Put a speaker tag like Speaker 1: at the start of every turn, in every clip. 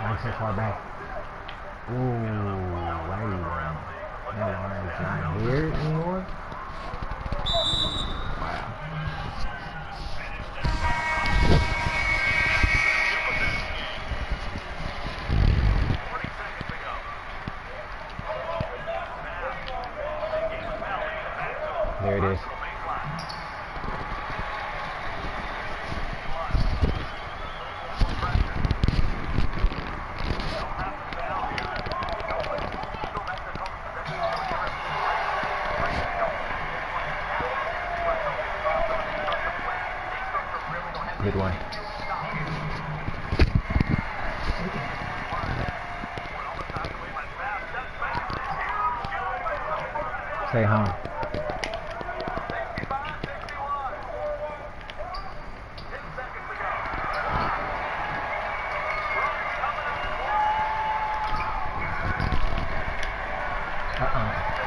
Speaker 1: I'm so far back. Ooh, wait. That line isn't weird anymore. Wow. There it is. Good one. Stay home.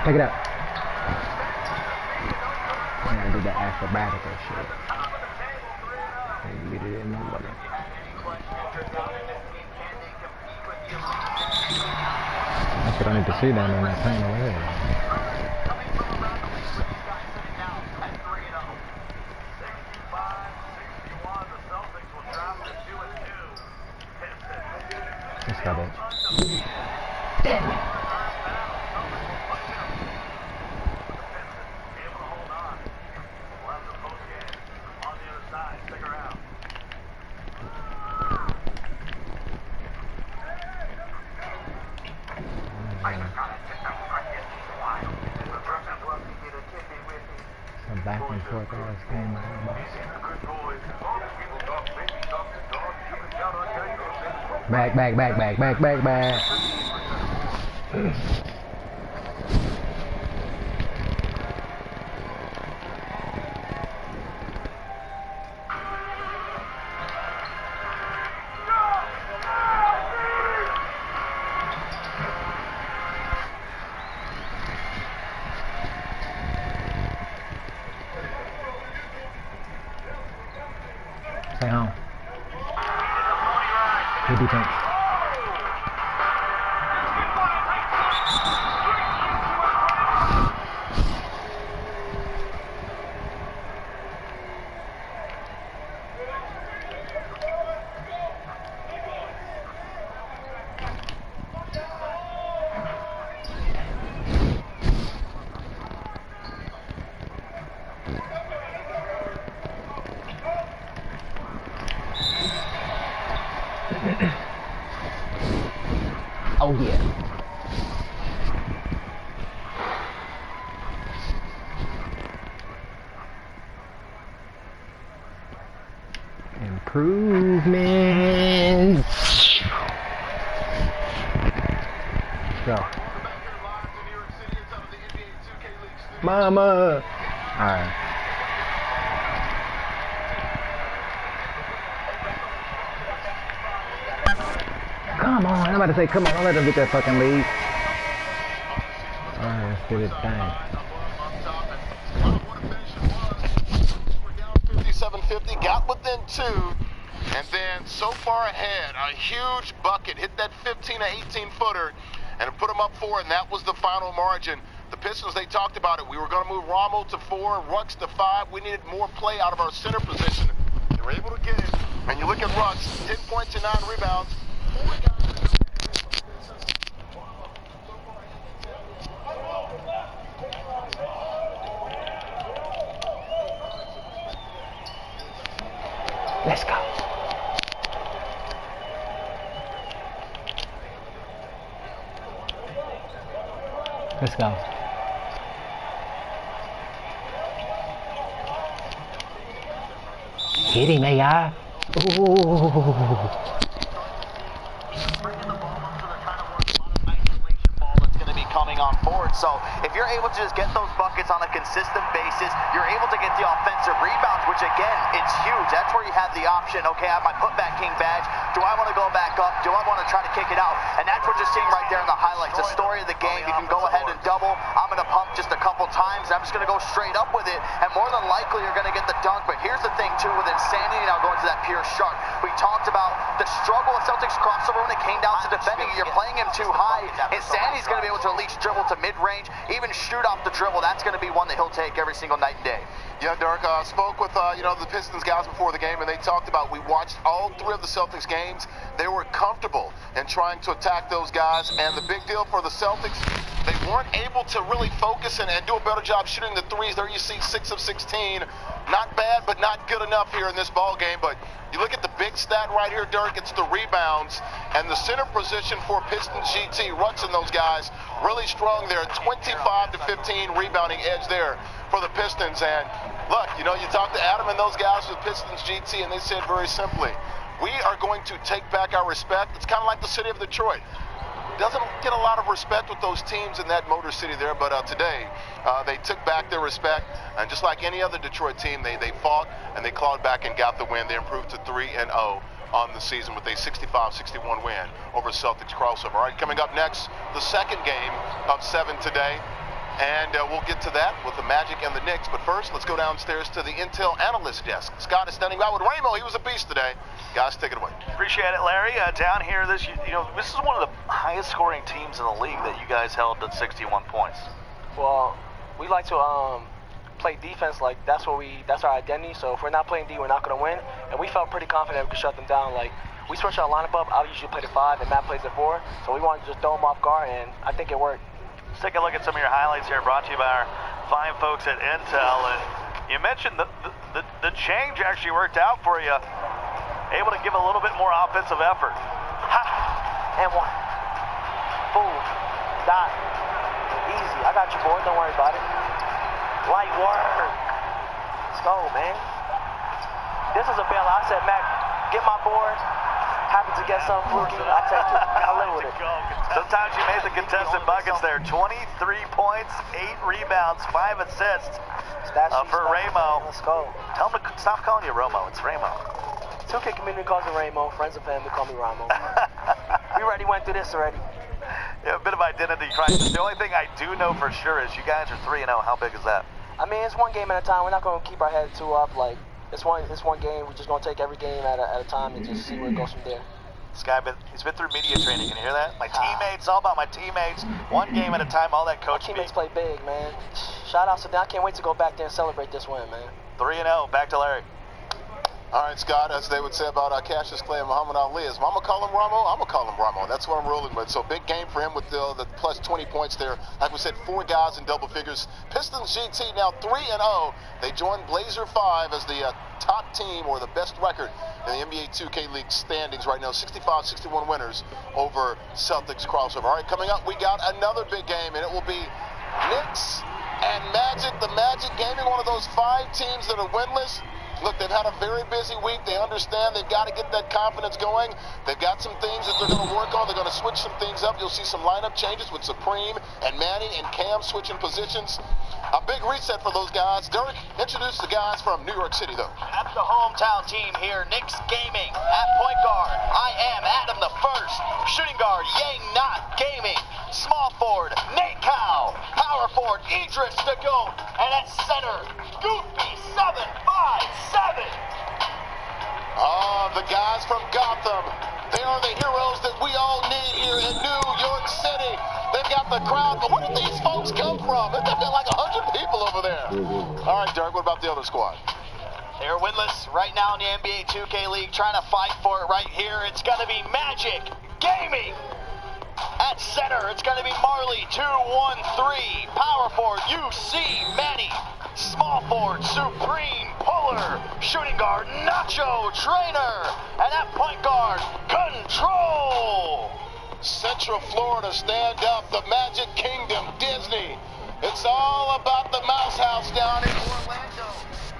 Speaker 1: Pick it up. I gotta do that acrobatical shit. Maybe get it in the water. That's what I need to see down in that paint over there. Let's go, bitch. Damn it. Some back and forth ass game. Back. Stay home. Good defense. Oh yeah. Improvements. Let's go. Mama. Alright. Come on, I'm about to say, come on, don't let them get that fucking lead. Alright, let's get it done.
Speaker 2: We're down 57-50, got within 2, and then so far ahead, a huge bucket hit that 15 to 18 footer, and it put them up 4, and that was the final margin. The Pistons, they talked about it. We were going to move Rommel to 4, Rux to 5. We needed more play out of our center position. They were able to get it, and you look at Rux, 10 points and 9 rebounds.
Speaker 1: Let's go. Let's go. Hit him, AI. Ooh.
Speaker 2: Bringing the ball up to the kind of work, a lot of isolation ball that's going to be coming on
Speaker 3: forward. So if you're able to just get those buckets on a consistent basis, you're able to get the offensive rebounds, which again, it's huge. That's where you have the option. Okay, I have my putback king badge. Do I want to go back up? Do I want to try to kick it out? And that's what you're seeing right there in the highlights. The story of the game. You can go ahead and double. I'm going to pump just a couple times. I'm just going to go straight up with it, and more than likely you're going to get the dunk. But here's the thing too, with Insanity now going to that pure shark. We talked about the struggle of Celtics crossover when it came down to defending it. You're playing him too high. Insanity's going to be able to at least dribble to mid-range, even shoot off the dribble. That's going to be one that he'll take every single night and day.
Speaker 2: Yeah, Dirk, spoke with the Pistons guys before the game, and they talked about, we watched all three of the Celtics games. They were comfortable in trying to attack those guys, and the big deal for the Celtics, they weren't able to really focus and do a better job shooting the threes. There you see 6 of 16. Not bad, but not good enough here in this ball game. But you look at the big stat right here, Dirk, it's the rebounds. And the center position for Pistons GT, Rutz and those guys, really strong there. 25 to 15 rebounding edge there for the Pistons. And look, you talk to Adam and those guys with Pistons GT, and they said very simply, we are going to take back our respect. It's kind of like the city of Detroit. Doesn't get a lot of respect with those teams in that Motor City there, but today they took back their respect, and just like any other Detroit team, they fought and they clawed back and got the win. They improved to 3-0 on the season with a 65-61 win over Celtics crossover. All right, coming up next, the second game of 7 today. And we'll get to that with the Magic and the Knicks. But first, let's go downstairs to the Intel analyst desk. Scott is standing by with Ramo. He was a beast today. Guys, take it away.
Speaker 4: Appreciate it, Larry. Down here, this is one of the highest scoring teams in the league that you guys held at 61 points.
Speaker 5: Well, we like to play defense. Like that's our identity. So if we're not playing D, we're not going to win. And we felt pretty confident we could shut them down. Like we switch our lineup up. I'll usually play the 5, and Matt plays the 4. So we wanted to just throw them off guard, and I think it worked.
Speaker 4: Let's take a look at some of your highlights here, brought to you by our fine folks at Intel. And you mentioned the change actually worked out for you. Able to give a little bit more offensive effort.
Speaker 5: Ha! And 1. Boom. Dot. Easy. I got you, boy. Don't worry about it. Light work. Let's go, man. This is a bailout. I said, Mac, get my board. Happy to get something fluky. I take it. I live with it.
Speaker 4: Sometimes you made the contested buckets there. 23 points, 8 rebounds, 5 assists for Ramo.
Speaker 5: Let's go.
Speaker 4: Tell him to stop calling you Romo. It's Ramo.
Speaker 5: 2K community calls me Ramo. Friends and family call me Ramo. We already went through this already.
Speaker 4: Yeah, a bit of identity crisis. The only thing I do know for sure is you guys are 3-0. How big is that?
Speaker 5: I mean, it's one game at a time. We're not going to keep our head too up. Like, it's one game. We're just going to take every game at a time and just see where it goes from there.
Speaker 4: This guy, he's been through media training. Can you hear that? My teammates, all about my teammates. One game at a time, all that coach speak.
Speaker 5: Teammates play big, man. Shout out to them. I can't wait to go back there and celebrate this win, man.
Speaker 4: 3-0. Back to Larry.
Speaker 2: All right, Scott, as they would say about Cassius Clay and Muhammad Ali, is Mama call him Ramo? I'm going to call him Ramo. That's what I'm rolling with. So big game for him with the plus 20 points there. Like we said, 4 guys in double figures. Pistons GT now 3-0. They joined Blazer 5 as the top team or the best record in the NBA 2K League standings right now. 65-61 winners over Celtics crossover. All right, coming up, we got another big game, and it will be Knicks and Magic. The Magic gaming one of those 5 teams that are winless. Look, they've had a very busy week. They understand they've got to get that confidence going. They've got some things that they're going to work on. They're going to switch some things up. You'll see some lineup changes with Supreme and Manny and Cam switching positions. A big reset for those guys. Derek, introduce the guys from New York City, though.
Speaker 3: At the hometown team here, Knicks Gaming. At point guard, I am Adam the First. Shooting guard, Yang Not Gaming. Small forward, Nate Cow. Power forward, Idris the Goat. And at center, Goofy 757.
Speaker 2: The guys from Gotham. They are the heroes that we all need here in New York City. They've got the crowd, but where did these folks come from? They've got like 100 people over there. All right, Derek, what about the other squad?
Speaker 3: They're winless right now in the NBA 2K League, trying to fight for it right here. It's going to be Magic Gaming. At center, it's going to be Marley 213. Power forward, UC Manny. Small forward, Supreme Puller. Shooting guard, Nacho Trainer. And at point guard, Control.
Speaker 2: Central Florida, stand up. The Magic Kingdom, Disney. It's all about the Mouse House down in Orlando.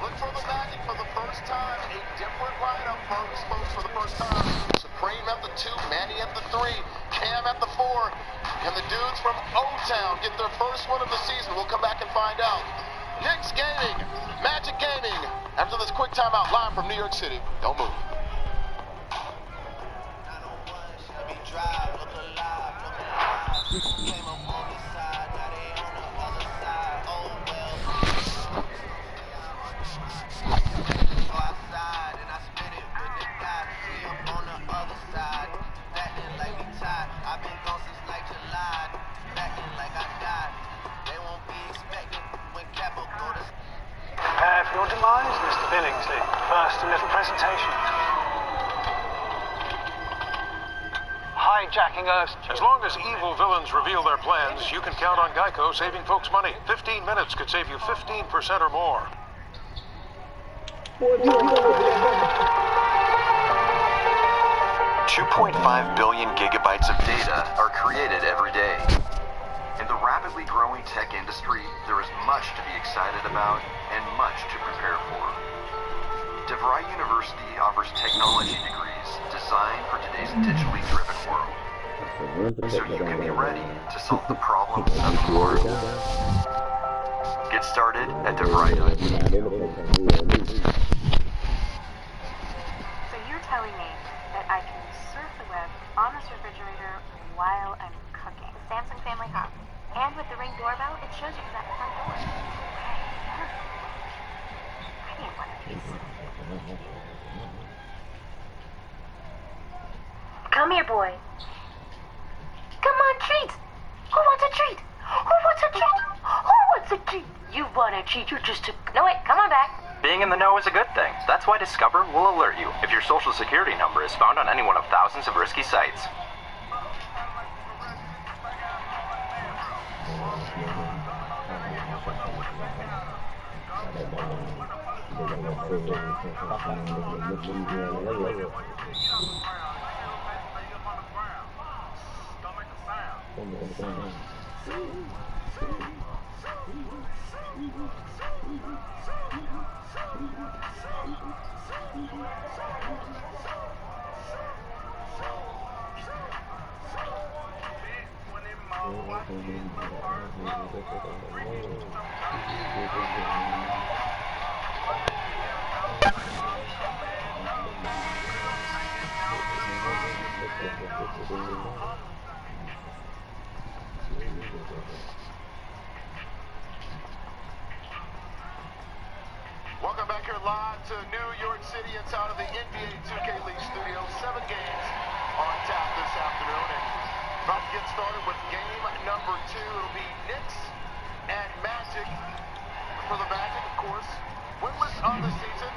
Speaker 2: Look for the Magic for the first time. A different lineup, folks, for the first time. Supreme at the 2, Manny at the 3, Cam at the 4. Can the dudes from O-Town get their first win of the season? We'll come back and find out. Knicks Gaming, Magic Gaming. After this quick timeout, live from New York City. Don't move.
Speaker 6: For your demise, Mr. Billingsley. First, a little presentation. Hijacking us.
Speaker 7: As long as evil villains reveal their plans, you can count on Geico saving folks money. 15 minutes could save you 15% or more.
Speaker 8: 2.5 billion gigabytes of data are created every day. In the rapidly growing tech industry, there is much to be excited about and much to prepare for. DeVry University offers technology degrees designed for today's digitally driven world, so you can be ready to solve the problems of tomorrow. Get started at DeVry.edu.
Speaker 9: So you're telling me that I can surf the web on this refrigerator while I'm cooking. The Samsung Family Hub. And with the Ring doorbell, it shows you that front door. I need one of these. Come here, boy. Come on, treats. Who wants a treat? Who wants a treat? Who wants a treat? You want a treat, you're just a... No, wait, come on back.
Speaker 10: Being in the know is a good thing. That's why Discover will alert you if your social security number is found on any one of thousands of risky sites.
Speaker 2: Welcome back here live to New York City inside of the NBA 2K League studio. 7 games on tap this afternoon, and about to get started with game number 2. It'll be Knicks and Magic. For the Magic, of course, winless on the season.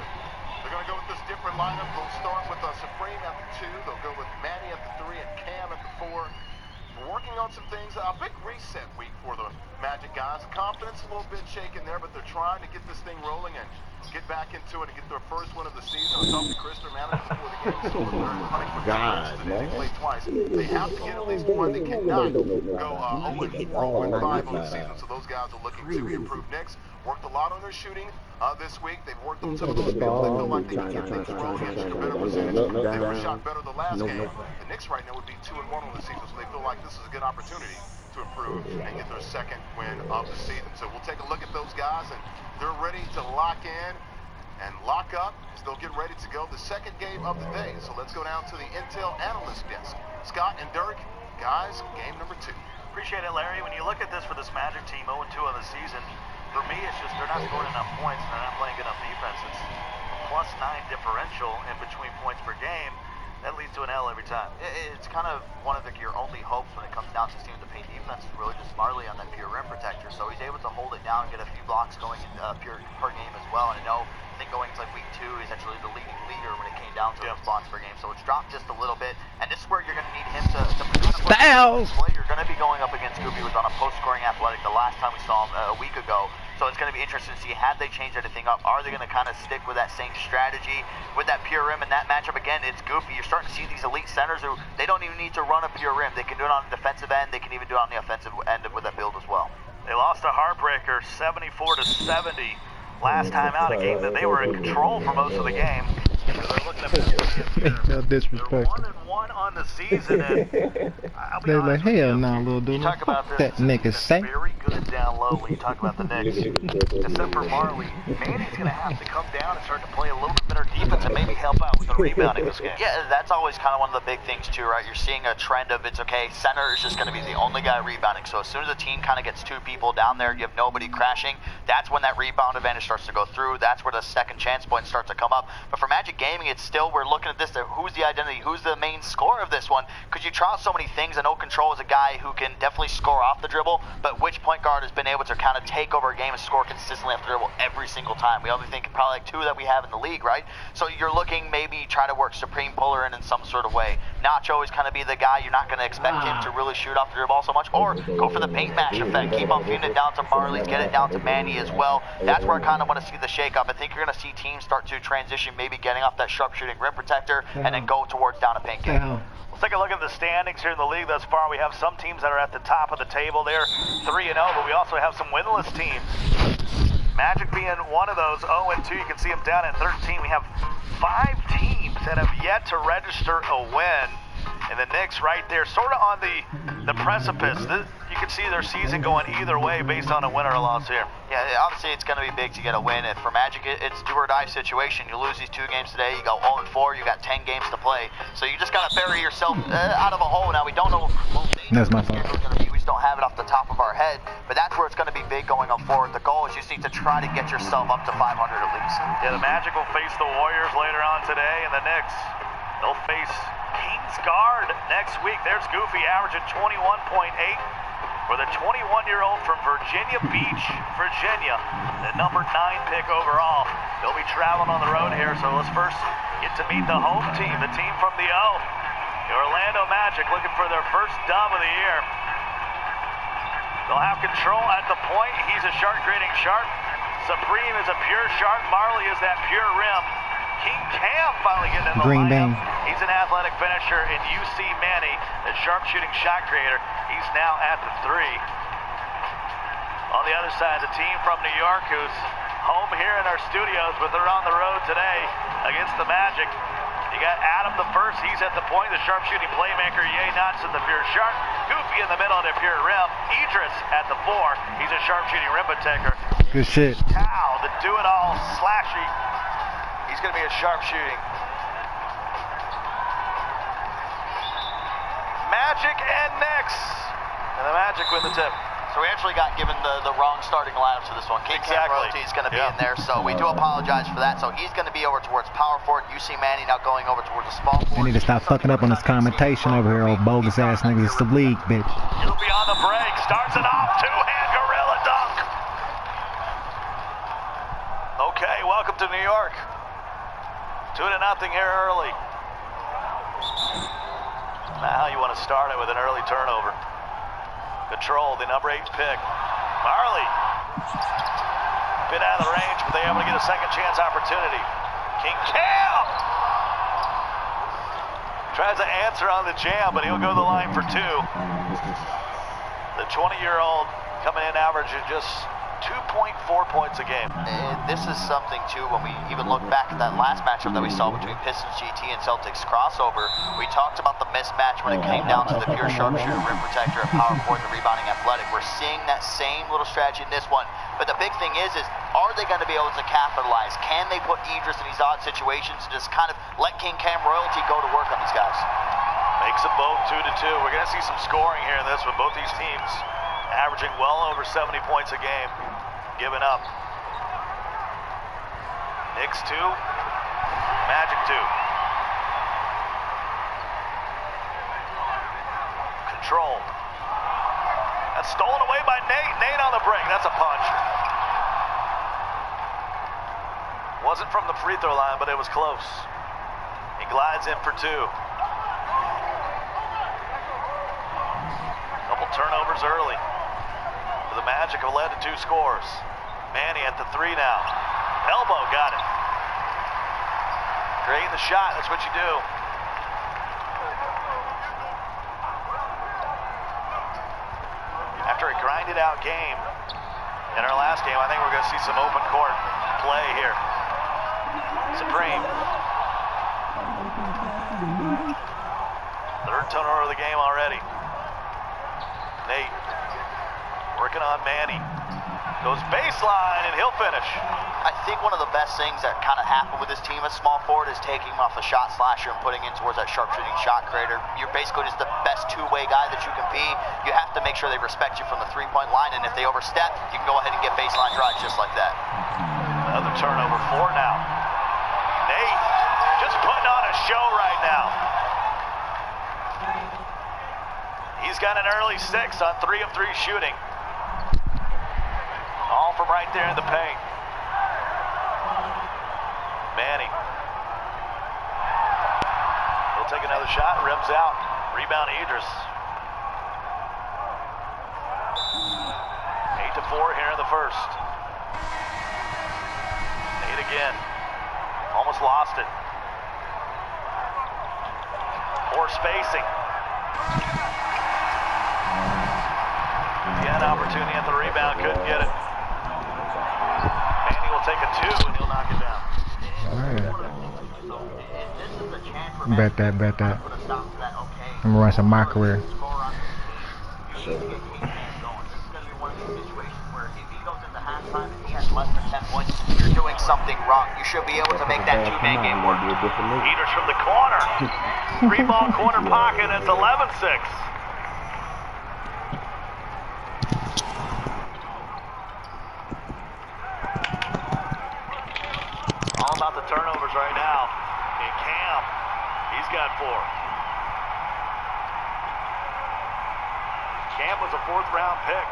Speaker 2: They're going to go with this different lineup. They'll start with Supreme at the 2. They'll go with Manny at the 3 and Cam at the 4. We're working on some things. A big reset week for the Magic guys. Confidence a little bit shaken there, but they're trying to get this thing rolling and get back into it and get their first win of the season. I was talking to Chris, their manager, before the game started. They're hunting for today. They played twice. They have to get at least one. They cannot go 0-4, 0-5 on the season. So those guys are looking to improve. Knicks worked a lot on their shooting this week. They've worked on some of those skills. They feel like they can keep things rolling and shoot a better percentage. They were shot better the last game. The Knicks right now would be 2-1 on the season, so they feel like this is a good opportunity to improve and get their second win of the season. So we'll take a look at those guys, and they're ready to lock in and lock up as they'll get ready to go the second game of the day. So let's go down to the Intel analyst desk. Scott and Dirk, guys, game number 2.
Speaker 4: Appreciate it, Larry. When you look at this for this Magic team, 0-2 on the season, for me, it's just they're not scoring enough points and they're not playing enough defense. It's a +9 differential in between points per game. That leads to an L every time.
Speaker 3: It's kind of one of your only hopes when it comes down to seeing the paint defense is really just Marley on that pure rim protector. So he's able to hold it down and get a few blocks going in pure per game as well. And I think going into like week 2, he's actually the leading leader when it came down to those blocks per game. So it's dropped just a little bit. And this is where you're going to need him to produce. You're going to be going up against Scooby, who was on a post-scoring athletic the last time we saw him a week ago. So it's going to be interesting to see, have they changed anything up? Are they going to kind of stick with that same strategy with that pure rim? And that matchup, again, it's goofy. You're starting to see these elite centers who, they don't even need to run a pure rim. They can do it on the defensive end. They can even do it on the offensive end with that build as well.
Speaker 4: They lost a heartbreaker, 74-70 last time out, a game that they were in control for most of the game. They're looking at this.
Speaker 1: No disrespect.
Speaker 4: They're 1-1 on the season, and I'll be
Speaker 1: They're
Speaker 4: honest
Speaker 1: like,
Speaker 4: with
Speaker 1: hell
Speaker 4: you.
Speaker 1: no, little
Speaker 4: You
Speaker 1: dude.
Speaker 4: talk about
Speaker 1: Fuck
Speaker 4: this.
Speaker 1: that nigga
Speaker 4: It's
Speaker 1: say.
Speaker 4: very good down low when you talk about the Knicks. Except for Marley, Manny's going to have to come down and start to play a little bit better defense and maybe help out with the rebounding this game.
Speaker 3: Yeah, that's always kind of one of the big things too, right? You're seeing a trend of it's okay, center is just going to be the only guy rebounding. So as soon as a team kind of gets two people down there, you have nobody crashing, that's when that rebound advantage starts to go through. That's where the second chance points start to come up. But for Magic Gaming, it's still, we're looking at this, who's the identity, who's the main scorer of this one? Because you try out so many things. I know Control is a guy who can definitely score off the dribble, but which point guard has been able to kind of take over a game and score consistently off the dribble every single time? We only think probably like two that we have in the league, right? So you're looking maybe try to work Supreme Puller in some sort of way. Nacho is kind of be the guy, you're not going to expect him to really shoot off the dribble so much, or go for the paint mash effect. Keep on feeding it down to Marley, get it down to Manny as well. That's where I kind of want to see the shake-up. I think you're going to see teams start to transition, maybe getting off that sharpshooting rim protector, and then go towards down a paint game.
Speaker 4: Let's take a look at the standings here in the league thus far. We have some teams that are at the top of the table. They're 3-0, but we also have some winless teams. Magic being one of those, 0-2. You can see them down at 13. We have 5 teams that have yet to register a win. And the Knicks right there, sort of on the precipice. You can see their season going either way based on a win or a loss here.
Speaker 3: Yeah, obviously it's going to be big to get a win. And for Magic, it's do or die situation. You lose these 2 games today, you go 0-4, you got 10 games to play. So you just got to bury yourself out of a hole. Now, we don't know what
Speaker 1: That's my fault.
Speaker 3: it's going to be. We just don't have it off the top of our head. But that's where it's going to be big going on forward. The goal is you just need to try to get yourself up to 500 at least.
Speaker 4: Yeah, the Magic will face the Warriors later on today, and the Knicks, they'll face Kings Guard next week. There's Goofy averaging 21.8 for the 21-year-old from Virginia Beach, Virginia, the number 9 pick overall. They'll be traveling on the road here, so let's first get to meet the home team, the team from the O. The Orlando Magic looking for their first dub of the year. They'll have Control at the point. He's a sharp grading sharp. Supreme is a pure sharp. Marley is that pure rim. King Cam finally getting in the
Speaker 1: Green
Speaker 4: lineup.
Speaker 1: Bang.
Speaker 4: He's an athletic finisher, and UC Manny, the sharpshooting shot creator, he's now at the 3. On the other side, the team from New York, who's home here in our studios, but they're on the road today against the Magic. You got Adam the first, he's at the point, the sharpshooting playmaker. Ye Knots in the pure sharp. Goofy in the middle at a pure rim. Idris at the 4, he's a sharpshooting rim protector.
Speaker 1: Good shit.
Speaker 4: Tao, the do-it-all slashy. He's going to be a sharpshooting. Magic and Knicks. And the Magic win the tip.
Speaker 3: So we actually got given the wrong starting lineups for this one. King Cam Royalty is going to be in there, so we do apologize for that. So he's going to be over towards power forward. UC Manny now going over towards the small forward.
Speaker 1: They need to stop fucking up on this commentation over here, old bogus ass niggas. It's the league, bitch.
Speaker 4: He'll be on the break. Starts it off. Two-hand gorilla dunk. Okay, welcome to New York. 2-0 here early. Now you want to start it with an early turnover. Control, the number 8 pick. Marley. Bit out of the range, but they able to get a second chance opportunity. King Cam tries to answer on the jam, but he'll go to the line for 2. The 20-year-old coming in averaging just 2.4 points a game.
Speaker 3: And this is something too, when we even look back at that last matchup that we saw between Pistons GT and Celtics crossover, we talked about the mismatch when it came down to the pure sharpshooter, rim protector, and power forward, the rebounding athletic. We're seeing that same little strategy in this one. But the big thing is are they going to be able to capitalize? Can they put Idris in these odd situations and just kind of let King Cam Royalty go to work on these guys?
Speaker 4: Makes them both 2-2. We're going to see some scoring here in this one. Both these teams averaging well over 70 points a game, giving up. Knicks 2, Magic 2. Control. That's stolen away by Nate. Nate on the break. That's a punch. Wasn't from the free throw line, but it was close. He glides in for 2. Couple turnovers early. The Magic have led to 2 scores. Manny at the 3 now. Elbow got it. Creating the shot, that's what you do. After a grinded out game in our last game, I think we're going to see some open court play here. Supreme Third turnover of the game already. Nate working on Manny. Goes baseline, and he'll finish.
Speaker 3: I think one of the best things that kind of happened with this team as small forward is taking him off the shot slasher and putting in towards that sharpshooting shot creator. You're basically just the best two-way guy that you can be. You have to make sure they respect you from the three-point line, and if they overstep, you can go ahead and get baseline drives just like that.
Speaker 4: Another turnover, 4 now. Nate just putting on a show right now. He's got an early 6 on 3 of 3 shooting. All from right there in the paint. Manny. He'll take another shot, rims out. Rebound Idris. 8-4 here in the first. Nate again. Almost lost it. More spacing. He had an opportunity at the rebound, couldn't get it. Manny will take a 2 and he'll knock it down.
Speaker 1: Bet that. I'm gonna run some my career.
Speaker 3: You're doing something wrong. You should be able to make that two-man game work.
Speaker 4: Peters from the corner. 3-ball corner pocket. It's 11-6. All about the turnovers right now. And Cam, he's got 4. Cam was a 4th-round pick.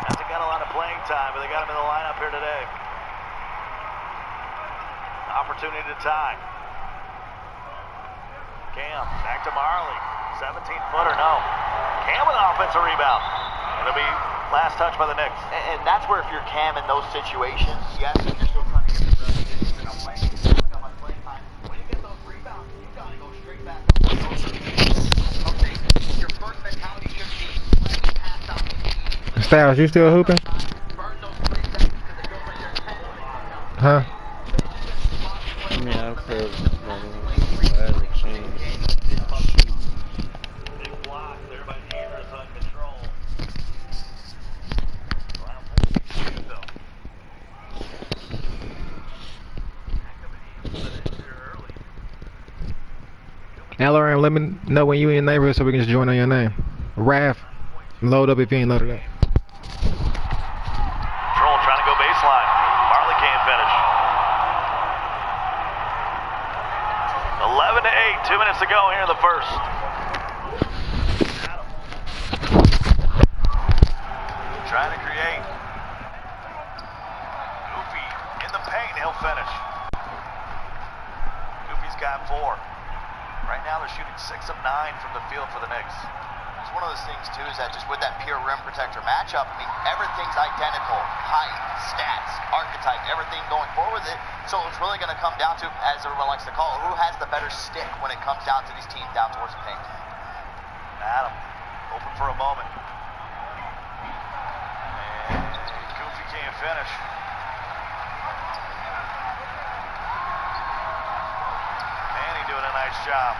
Speaker 4: Hasn't got a lot of playing time, but they got him in the lineup here today. Opportunity to tie. Cam, back to Marley. 17-footer, no. Cam with an offensive rebound. It'll be last touch by the Knicks.
Speaker 3: And that's where if you're Cam in those situations, yes, you're still trying to get the playing time. When you get those rebounds, you got to go straight back. Okay, your first mentality should be, let me pass out the key.
Speaker 1: Styles, you still hooping? Huh?
Speaker 11: Yeah, I've heard
Speaker 4: Big block there by Idris on control.
Speaker 1: LRM, let me know when you in your neighborhood so we can just join on your name. Raf, load up if you ain't loaded up.
Speaker 4: Troll trying to go baseline. Marley can't finish. 11-8, 2 minutes to go here in the first. Trying to create. Goofy in the paint, he'll finish. Goofy's got 4. Right now they're shooting 6 of 9 from the field for the Knicks.
Speaker 3: It's one of those things too, is that just with that pure rim protector matchup, I mean, everything's identical. Height, stats, archetype, everything going forward with it. So it's really going to come down to, as everyone likes to call it, who has the better stick when it comes down to these teams down towards the paint.
Speaker 4: Adam, open for a moment. And Goofy can't finish. Manny doing a nice job.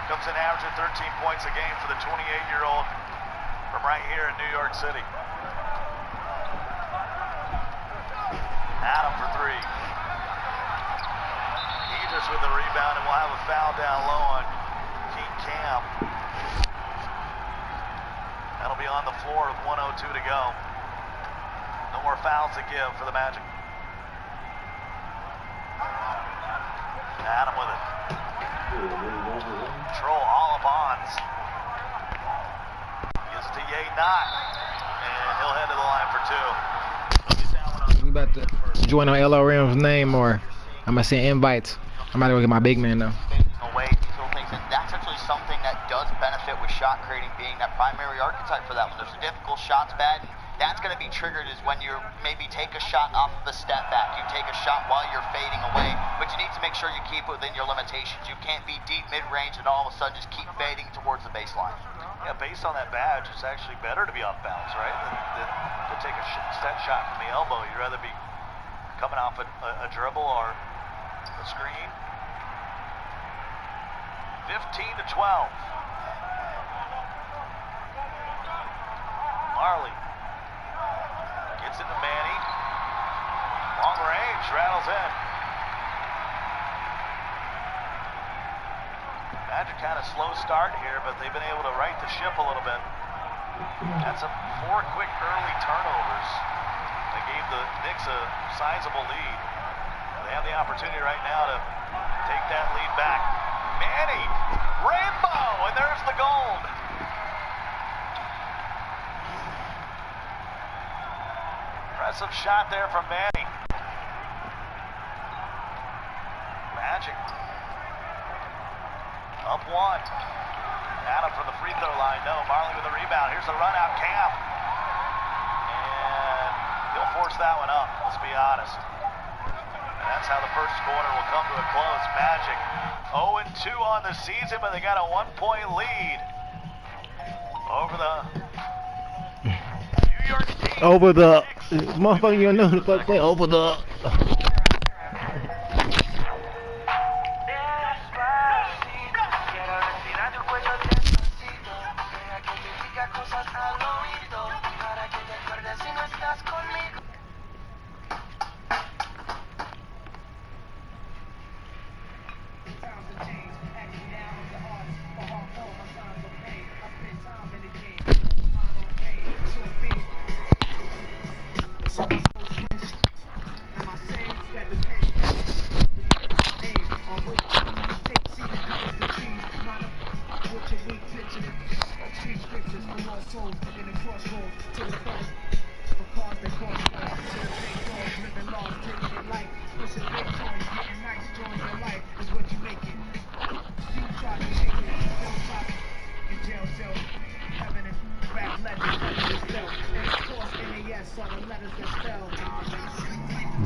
Speaker 4: Comes in averaging 13 points a game for the 28-year-old from right here in New York City. Adam for 3. Idris with the rebound, and we'll have a foul down low on King Cam. That'll be on the floor with 1:02 to go. No more fouls to give for the Magic. Adam with it. Control all of Bonds. Gives it to Ye-Not. And he'll head to the line for 2.
Speaker 1: We about to join on LRM's name, or I'm gonna send invites. I'm about to go get my big man now.
Speaker 3: Away, these little things, and that's actually something that does benefit with shot creating being that primary archetype for that one. There's a difficult shots bad. That's going to be triggered is when you maybe take a shot off of a step back. You take a shot while you're fading away, but you need to make sure you keep it within your limitations. You can't be deep mid-range and all of a sudden just keep fading towards the baseline.
Speaker 4: Yeah, based on that badge, it's actually better to be off bounds, right? Than to take a set shot from the elbow. You'd rather be coming off a dribble or a screen. 15 13-12. Marley gets into Manny. Long range, rattles in. Magic kind of slow start here, but they've been able to right the ship a little bit. That's 4 quick early turnovers that gave the Knicks a sizable lead. They have the opportunity right now to take that lead back. Manny, rainbow, and there's the gold. Impressive shot there from Manny. Magic up 1. Adam from the free throw line. No, Marley with the rebound. Here's the run out, Cam. And he'll force that one up, let's be honest. And that's how the first quarter will come to a close. Magic 0-2 on the season, but they got a 1-point lead over the New York Knicks.
Speaker 1: Over the motherfucker, you know the fuck say over the.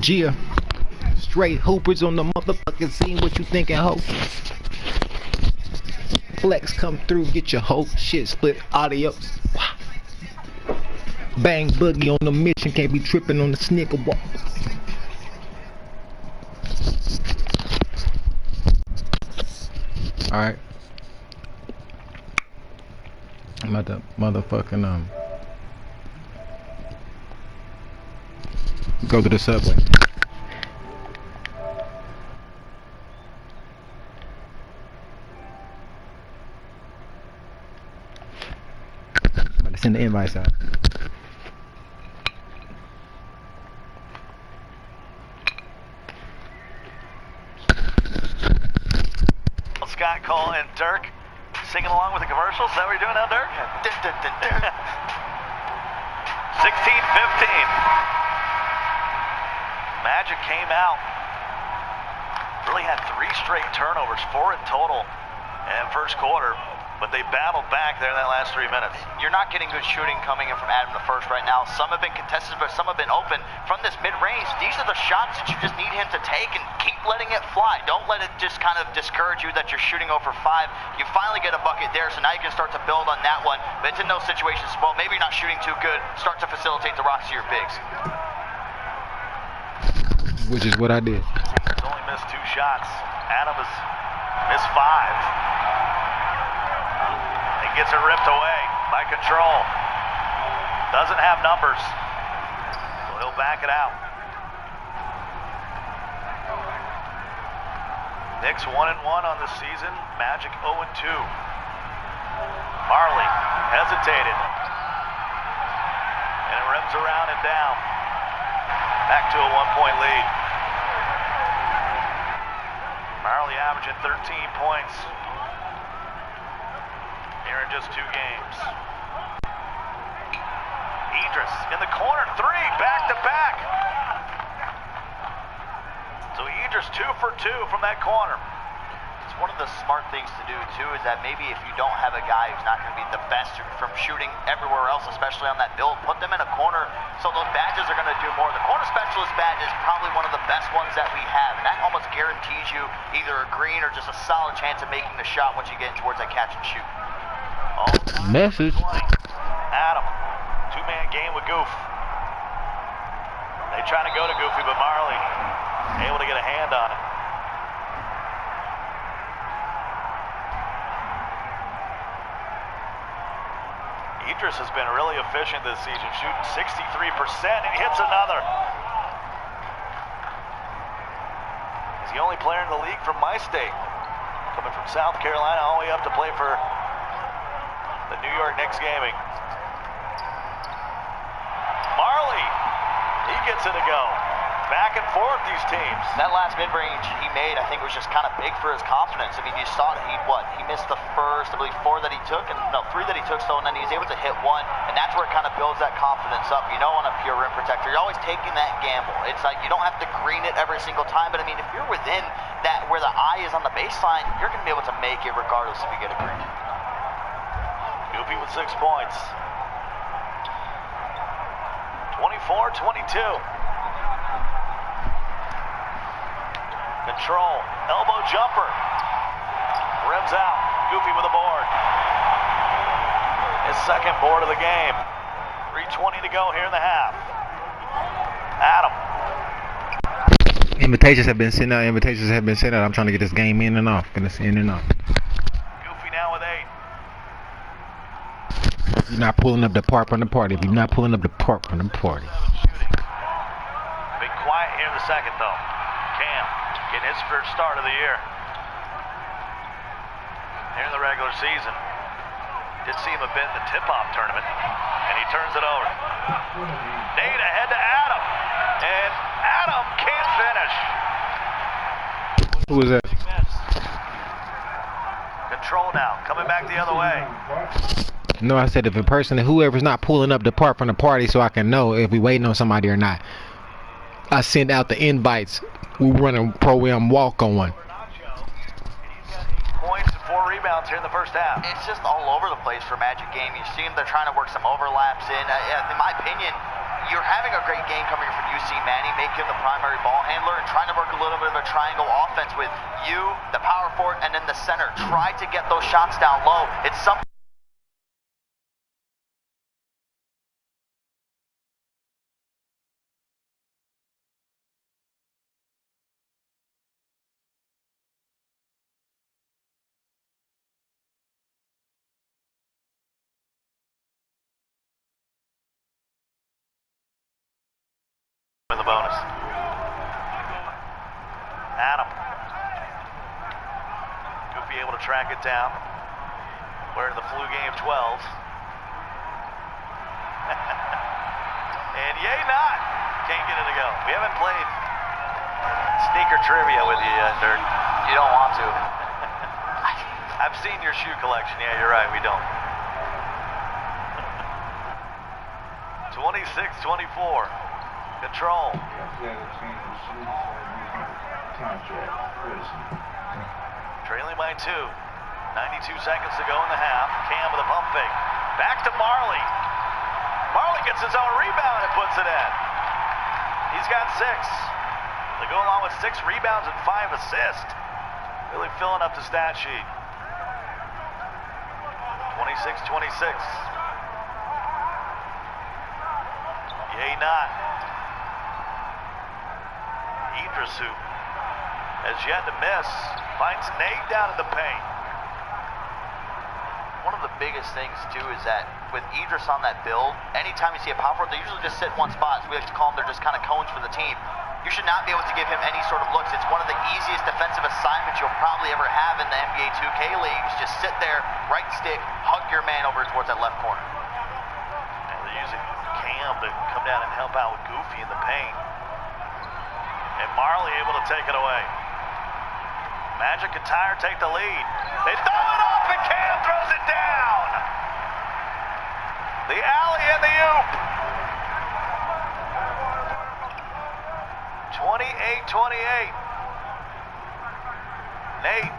Speaker 1: Gia, straight hoopers on the motherfucking scene. What you thinking, ho? Flex come through, get your whole shit split audio. Bang boogie on the mission, can't be tripping on the snicker walk. Alright. I'm at the motherfucking go to the subway. I'm about to send the invites out.
Speaker 4: Scott Cole and Dirk singing along with the commercials. Is that what you're doing now, Dirk? 16-15. Magic came out, really had 3 straight turnovers, 4 in total in first quarter, but they battled back there in that last 3 minutes.
Speaker 3: You're not getting good shooting coming in from Adam the first right now. Some have been contested, but some have been open. From this mid-range, these are the shots that you just need him to take and keep letting it fly. Don't let it just kind of discourage you that you're shooting over 5. You finally get a bucket there, so now you can start to build on that one. But it's in those situations, well, maybe you're not shooting too good. Start to facilitate the rocks to your bigs.
Speaker 1: Which is what I did.
Speaker 4: He's only missed 2 shots. Adam has missed 5. He gets it ripped away by Control. Doesn't have numbers. So he'll back it out. Knicks 1-1 on the season. Magic 0-2. Marley hesitated. And it rims around and down. Back to a 1-point lead. Marley averaging 13 points here in just 2 games. Idris in the corner, 3, back to back. So Idris 2 for 2 from that corner.
Speaker 3: It's one of the smart things to do too is that maybe if you don't have a guy who's not going to be the best from shooting everywhere else, especially on that build, put them in a corner so those badges are going to do more. The corner specialist badge is probably one of the best ones that we have, and that almost guarantees you either a green or just a solid chance of making the shot once you get towards that catch and shoot.
Speaker 1: Message.
Speaker 4: Adam, 2-man game with Goof. They trying to go to Goofy, but Marley able to get a hand on it. Idris has been really efficient this season, shooting 63%, and he hits another. He's the only player in the league from my state, coming from South Carolina all the way up to play for the New York Knicks Gaming. Marley, he gets it to go. Back and forth, these teams.
Speaker 3: That last mid-range he made, I think, was just kind of big for his confidence. I mean, you saw that he missed the first, I believe, 4 that he took, and no, 3 that he took, so, and then he was able to hit 1, and that's where it kind of builds that confidence up. You know, on a pure rim protector, you're always taking that gamble. It's like you don't have to green it every single time, but I mean, if you're within that, where the eye is on the baseline, you're going to be able to make it regardless if you get a green.
Speaker 4: Goofy with 6 points. 24-22. Control, elbow jumper, rims out, Goofy with a board. His second board of the game. 3:20 to go here in the half. Adam.
Speaker 1: Invitations have been sent out. I'm trying to get this game in and off. In and off.
Speaker 4: Goofy now with 8.
Speaker 1: You're not pulling up the part from the party. If you're not pulling up the part from the party.
Speaker 4: Big quiet here in the second, though. Cam getting his first start of the year here in the regular season. Did see him a bit in the tip-off tournament, and he turns it over. Nate ahead to Adam, and Adam can't finish.
Speaker 1: Who was that?
Speaker 4: Control now, coming back the other way.
Speaker 1: No, I said if a person, whoever's not pulling up the part from the party, so I can know if we waiting on somebody or not. I send out the invites. We run a ProAm Walkon.
Speaker 4: Points and 4 rebounds here in the first half.
Speaker 3: It's just all over the place for Magic game. You see them, they're trying to work some overlaps in. In my opinion, you're having a great game coming from UC Manny, making him the primary ball handler and trying to work a little bit of a triangle offense with you, the power forward, and then the center. Try to get those shots down low. It's something.
Speaker 4: In the bonus. Adam. Goofy able to track it down. We're in the flu game 12. And yay not. Can't get it to go. We haven't played sneaker trivia with you yet, Dirk.
Speaker 3: You don't want to.
Speaker 4: I've seen your shoe collection. Yeah, you're right. We don't. 26-24. Control. Trailing by 2. 92 seconds to go in the half. Cam with a pump fake. Back to Marley. Marley gets his own rebound and puts it in. He's got 6. They go along with 6 rebounds and 5 assists. Really filling up the stat sheet. 26-26. Yay not. Idris, who has yet to miss, finds Nate down in the paint.
Speaker 3: One of the biggest things, too, is that with Idris on that build, anytime you see a power forward, they usually just sit in one spot. So we like to call them, they're just kind of cones for the team. You should not be able to give him any sort of looks. It's one of the easiest defensive assignments you'll probably ever have in the NBA 2K leagues. Just sit there, right stick, hug your man over towards that left corner.
Speaker 4: And they're using Cam to come down and help out with Goofy in the paint. And Marley able to take it away. Magic and Tyre take the lead. They throw it up and Cam throws it down. The alley and the oop. 28-28. Nate.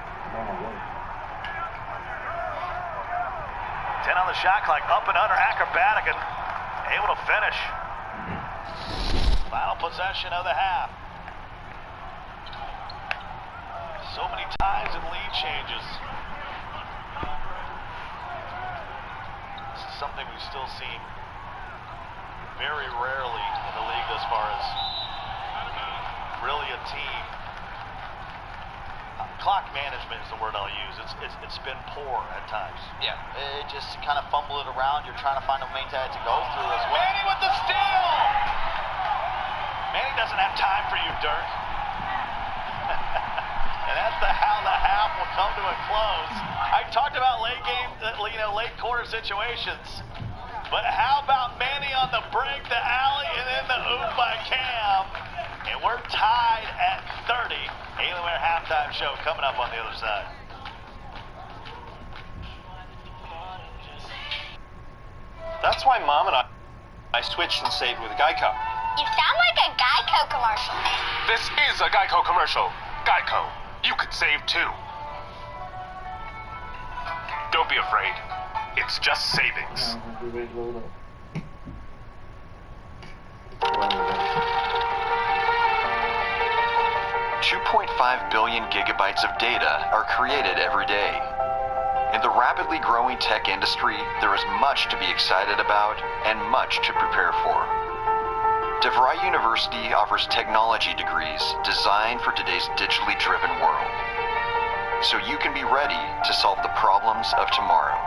Speaker 4: 10 on the shot clock, up and under, acrobatic, and able to finish. Final possession of the half. So many times in lead changes. This is something we've still seen very rarely in the league as far as really a team clock management is the word I'll use. It's been poor at times.
Speaker 3: Yeah, it just kind of fumble it around. You're trying to find a main tag to go through as well.
Speaker 4: Manny with the steal! Manny doesn't have time for you, Dirk. And that's how the half will come to a close. I talked about late game, late quarter situations. But how about Manny on the break, the alley, and then the oop by Cam? And we're tied at 30. Alienware halftime show coming up on the other side.
Speaker 6: That's why Mom and I switched and saved with Geico.
Speaker 9: You sound like a Geico commercial.
Speaker 7: This is a Geico commercial. Geico. You could save too. Don't be afraid. It's just savings.
Speaker 8: 2.5 billion gigabytes of data are created every day. In the rapidly growing tech industry, there is much to be excited about and much to prepare for. DeVry University offers technology degrees designed for today's digitally driven world, so you can be ready to solve the problems of tomorrow.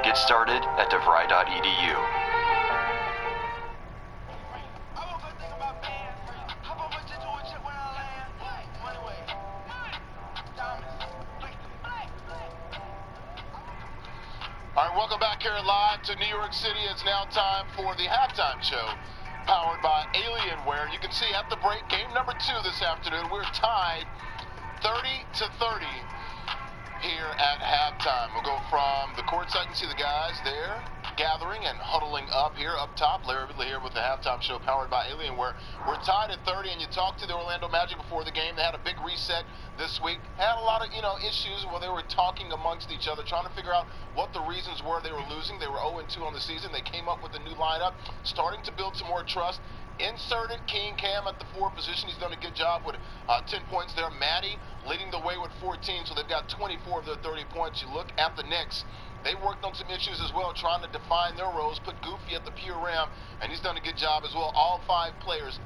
Speaker 8: Get started at devry.edu.
Speaker 2: All right, welcome back here live to New York City. It's now time for the halftime show, powered by Alienware. You can see at the break, game number 2 this afternoon. We're tied 30-30 here at halftime. We'll go from the courtside. You can see the guys there gathering and huddling up here up top. Larry Ridley here with the halftime show powered by Alienware. We're tied at 30, and you talked to the Orlando Magic before the game. They had a big reset this week. Had a lot of issues where they were talking amongst each other, trying to figure out what the reasons were they were losing. They were 0-2 on the season. They came up with a new lineup, starting to build some more trust. Inserted King Cam at the 4 position. He's done a good job with 10 points there. Matty leading the way with 14, so they've got 24 of their 30 points. You look at the Knicks. They worked on some issues as well, trying to define their roles, put Goofy at the ProAm, and he's done a good job as well. All 5 players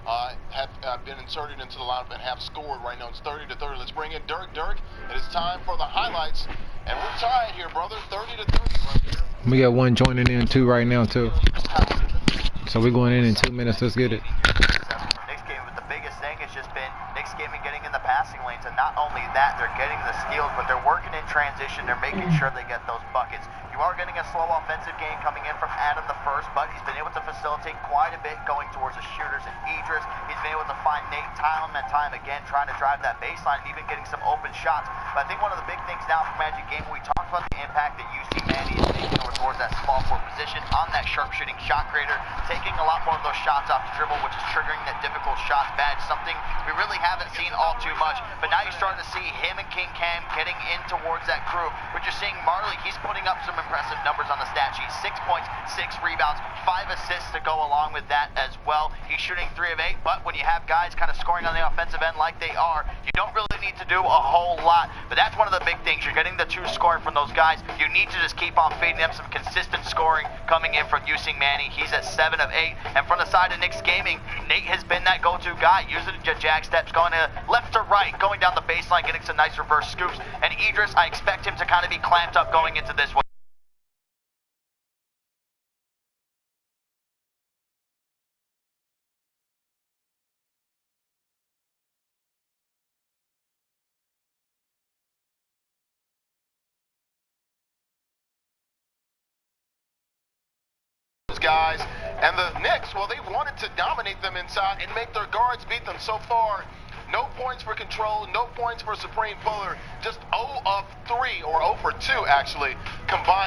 Speaker 2: have been inserted into the lineup and have scored right now. It's 30-30. Let's bring in Dirk. Dirk, it is time for the highlights, and we're tied here, brother. 30-30 right here.
Speaker 1: We got one joining in too right now too. So we're going in 2 minutes. Let's get it.
Speaker 3: Knicks game, but the biggest thing has just been Knicks game and getting in the passing lanes, and not only that, they're getting the steals, but they're working in transition. They're making sure they get those buckets. You are getting a slow offensive game coming in from Adam the first, but he's been able to facilitate quite a bit going towards the shooters and Idris. He's been able to find Nate time and time again, trying to drive that baseline and even getting some open shots. But I think one of the big things now for Magic game, we talked about the impact that UC Manny is making over towards that small forward position on that sharpshooting shot creator, taking a lot more of those shots off the dribble, which is triggering that difficult shot badge, something we really haven't seen all too much. But now you're starting to see him and King Cam getting in towards that groove. But you're seeing Marley, he's putting up some impressive numbers on the stat sheet. 6 points, 6 rebounds, 5 assists to go along with that as well. He's shooting 3 of 8, but when you have guys kind of scoring on the offensive end like they are, you don't really need to do a whole lot. But that's one of the big things. You're getting the 2 scoring from those guys. You need to just keep on feeding them some consistent scoring coming in from using Manny. He's at 7 of 8. And from the side of Knicks Gaming, Nate has been that go-to guy, using the jag steps, going to left to right, going down the baseline, getting some nice reverse scoops. And Idris, I expect him to kind of be clamped up going into this one.
Speaker 2: Guys, and the Knicks, well, they wanted to dominate them inside and make their guards beat them. So far, no points for control, no points for Supreme Puller, just 0 of 3, or 0 for 2 actually, combined.